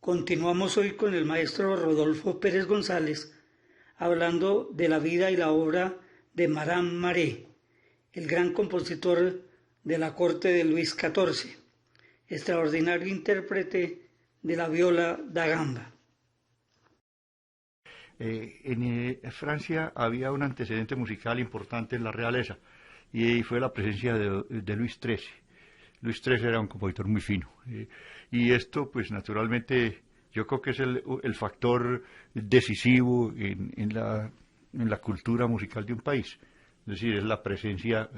Continuamos hoy con el maestro Rodolfo Pérez González, hablando de la vida y la obra de Maran Maré, el gran compositor de la corte de Luis XIV, extraordinario intérprete de la viola da gamba. En Francia había un antecedente musical importante en la realeza y fue la presencia de Luis XIII. Luis XIII era un compositor muy fino y esto pues naturalmente yo creo que es el factor decisivo en la cultura musical de un país. Es decir, es la presencia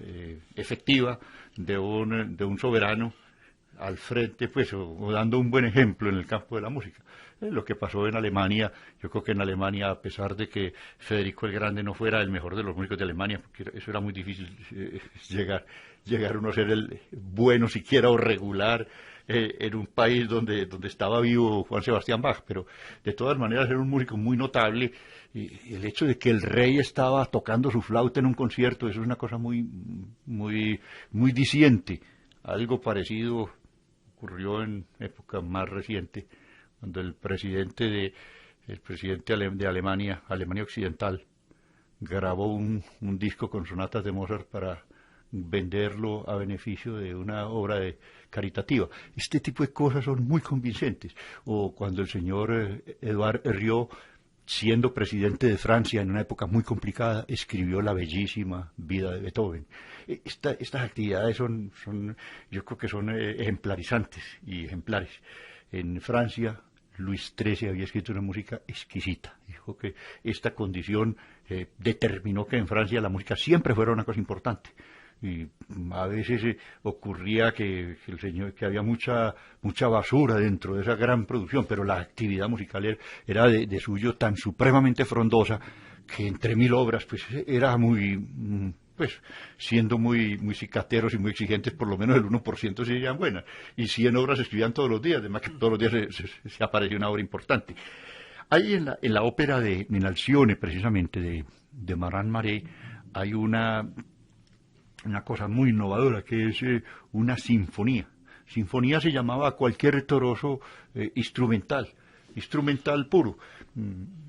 efectiva de un soberano al frente, pues, o dando un buen ejemplo en el campo de la música. Lo que pasó en Alemania, yo creo que en Alemania, a pesar de que Federico el Grande no fuera el mejor de los músicos de Alemania, porque eso era muy difícil llegar uno a ser el bueno siquiera o regular en un país donde estaba vivo Juan Sebastián Bach, pero de todas maneras era un músico muy notable y el hecho de que el rey estaba tocando su flauta en un concierto, eso es una cosa muy diciente. Algo parecido ocurrió en época más reciente, cuando el presidente de Alemania Occidental, grabó un disco con sonatas de Mozart para venderlo a beneficio de una obra caritativa. Este tipo de cosas son muy convincentes. O cuando el señor Edouard Herriot, siendo presidente de Francia en una época muy complicada, escribió la bellísima Vida de Beethoven. Estas actividades yo creo que son ejemplarizantes y ejemplares. En Francia, Luis XIII había escrito una música exquisita. Dijo que esta condición determinó que en Francia la música siempre fuera una cosa importante. Y a veces ocurría que había mucha basura dentro de esa gran producción, pero la actividad musical era de suyo tan supremamente frondosa que entre 1000 obras pues era siendo muy cicateros y muy exigentes, por lo menos el 1% serían buenas, y 100 obras se escribían todos los días, además que todos los días se aparecía una obra importante. Ahí en la ópera en Alcione, precisamente, de Maran Maré, hay una cosa muy innovadora, que es una sinfonía. Sinfonía se llamaba a cualquier trozo instrumental puro.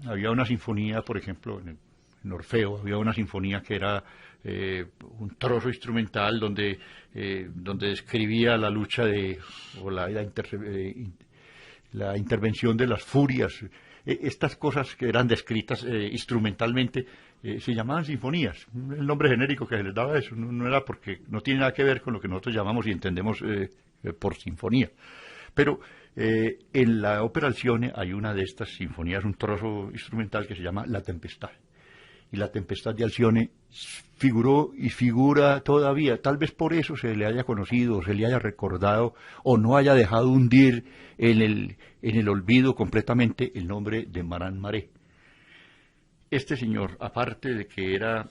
Había una sinfonía, por ejemplo, en Orfeo, había una sinfonía que era un trozo instrumental donde describía la lucha o la intervención de las furias. Estas cosas que eran descritas instrumentalmente se llamaban sinfonías. El nombre genérico que se les daba eso no era porque no tiene nada que ver con lo que nosotros llamamos y entendemos por sinfonía. Pero en la ópera Alcione hay una de estas sinfonías, un trozo instrumental que se llama La Tempestad. Y La Tempestad de Alcione figuró y figura todavía. Tal vez por eso se le haya conocido, se le haya recordado o no haya dejado hundir en el olvido completamente el nombre de Maran Maré. Este señor, aparte de que era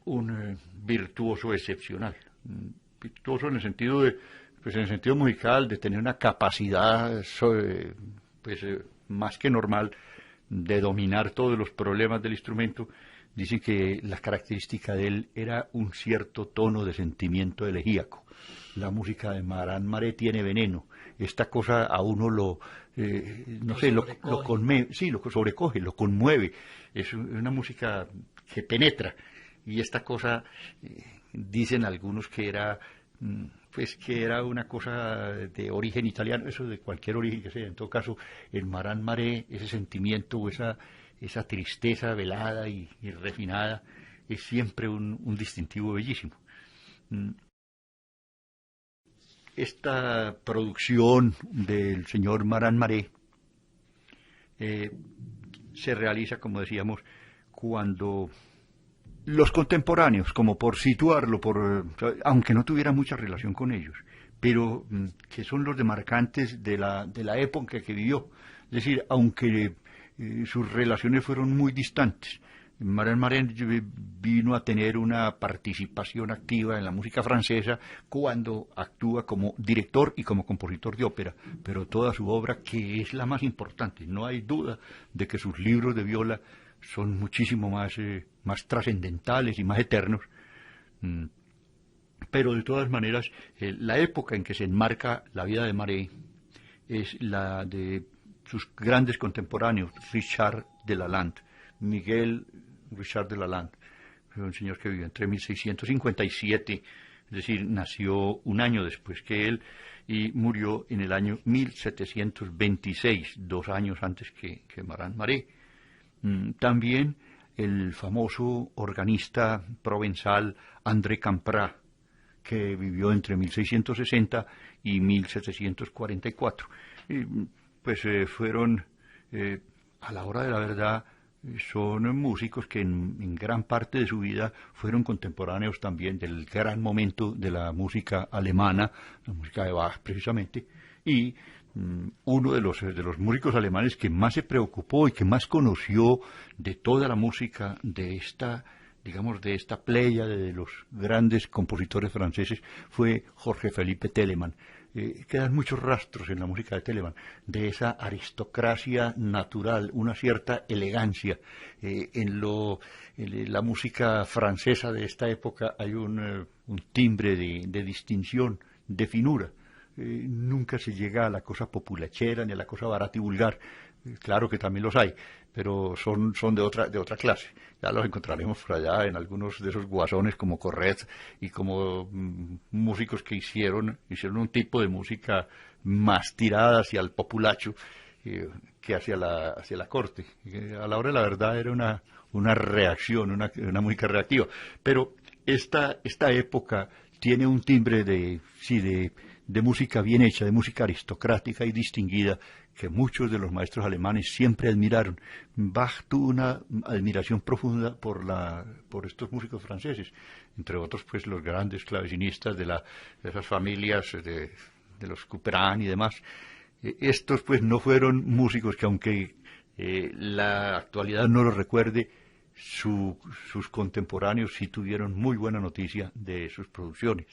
un virtuoso excepcional, virtuoso en el sentido musical, de tener una capacidad más que normal de dominar todos los problemas del instrumento, dice que la característica de él era un cierto tono de sentimiento elegíaco. La música de Maran Maré tiene veneno. Esta cosa a uno lo sobrecoge, lo conmueve. Es una música que penetra. Y esta cosa, dicen algunos que era una cosa de origen italiano, eso de cualquier origen que sea. En todo caso, en Maran Maré, ese sentimiento o esa tristeza velada y refinada es siempre un distintivo bellísimo. Esta producción del señor Maran Maré se realiza, como decíamos, cuando los contemporáneos, como por situarlo, aunque no tuviera mucha relación con ellos, pero que son los demarcantes de la época que vivió. Es decir, aunque sus relaciones fueron muy distantes, Maran Maré vino a tener una participación activa en la música francesa cuando actúa como director y como compositor de ópera, pero toda su obra, que es la más importante, no hay duda de que sus libros de viola son muchísimo más trascendentales y más eternos, pero de todas maneras la época en que se enmarca la vida de Maré es la de sus grandes contemporáneos, Richard de Lalande, Miguel Richard de Lalande, un señor que vivió entre 1657, es decir, nació un año después que él, y murió en el año 1726, 2 años antes que Maran Maré. También el famoso organista provenzal André Camprat, que vivió entre 1660 y 1744. Pues fueron, a la hora de la verdad, son músicos que en gran parte de su vida fueron contemporáneos también del gran momento de la música alemana, la música de Bach precisamente, y uno de los músicos alemanes que más se preocupó y que más conoció de toda la música de esta, digamos, de esta pléyade de los grandes compositores franceses fue Jorge Felipe Telemann. Quedan muchos rastros en la música de Telemann de esa aristocracia natural, una cierta elegancia. En la música francesa de esta época hay un timbre de distinción, de finura. Nunca se llega a la cosa populachera ni a la cosa barata y vulgar. Claro que también los hay, pero son de otra clase. Ya los encontraremos por allá en algunos de esos guasones como Corret y como músicos que hicieron un tipo de música más tirada hacia el populacho que hacia la corte. A la hora de la verdad era una reacción, una música reactiva. Pero esta época tiene un timbre de música bien hecha, de música aristocrática y distinguida, que muchos de los maestros alemanes siempre admiraron. Bach tuvo una admiración profunda por estos músicos franceses, entre otros pues los grandes clavecinistas de esas familias de los Couperin y demás. Estos pues no fueron músicos que, aunque la actualidad no los recuerde, sus contemporáneos sí tuvieron muy buena noticia de sus producciones.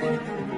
Thank you.